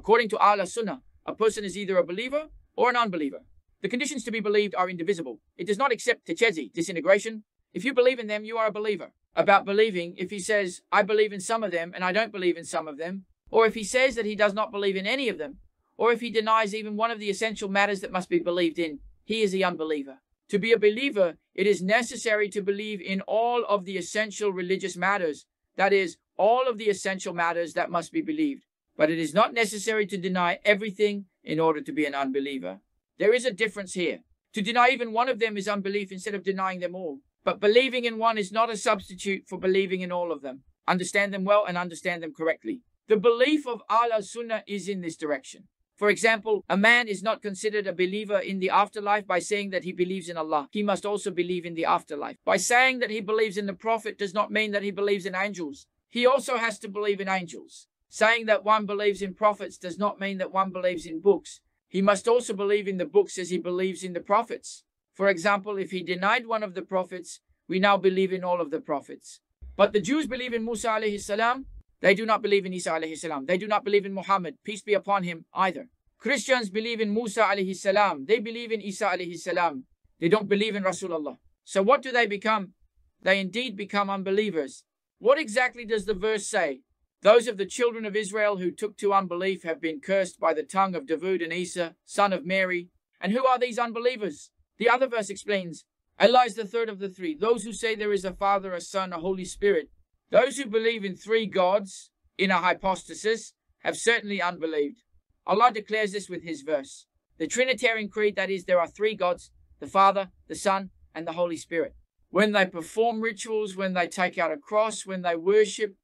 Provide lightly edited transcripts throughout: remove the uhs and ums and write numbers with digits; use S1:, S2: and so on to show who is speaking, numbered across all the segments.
S1: According to Sunnah, a person is either a believer or an unbeliever. The conditions to be believed are indivisible. It does not accept techezi, disintegration. If you believe in them, you are a believer. About believing, if he says, I believe in some of them and I don't believe in some of them, or if he says that he does not believe in any of them, or if he denies even one of the essential matters that must be believed in, he is the unbeliever. To be a believer, it is necessary to believe in all of the essential religious matters, that is, all of the essential matters that must be believed. But it is not necessary to deny everything in order to be an unbeliever. There is a difference here. To deny even one of them is unbelief instead of denying them all. But believing in one is not a substitute for believing in all of them. Understand them well and understand them correctly. The belief of Sunnah is in this direction. For example, a man is not considered a believer in the afterlife by saying that he believes in Allah. He must also believe in the afterlife. By saying that he believes in the Prophet does not mean that he believes in angels. He also has to believe in angels. Saying that one believes in prophets does not mean that one believes in books. He must also believe in the books as he believes in the prophets. For example, if he denied one of the prophets, we now believe in all of the prophets. But the Jews believe in Musa alayhi salam. They do not believe in Isa alayhi salam. They do not believe in Muhammad, peace be upon him, either. Christians believe in Musa alayhi salam. They believe in Isa alayhi salam. They don't believe in Rasulullah. So what do they become? They indeed become unbelievers. What exactly does the verse say? Those of the children of Israel who took to unbelief have been cursed by the tongue of Dawood and Isa, son of Mary. And who are these unbelievers? The other verse explains, Allah is the third of the three. Those who say there is a Father, a Son, a Holy Spirit. Those who believe in three gods, in a hypostasis, have certainly unbelieved. Allah declares this with his verse. The Trinitarian creed, that is, there are three gods, the Father, the Son, and the Holy Spirit. When they perform rituals, when they take out a cross, when they worship,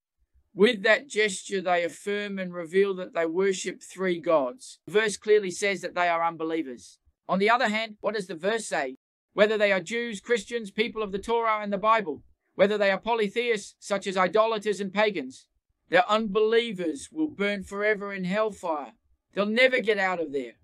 S1: with that gesture they affirm and reveal that they worship three gods. The verse clearly says that they are unbelievers. On the other hand, what does the verse say? Whether they are Jews, Christians, people of the Torah and the Bible, whether they are polytheists, such as idolaters and pagans, their unbelievers will burn forever in hellfire. They'll never get out of there.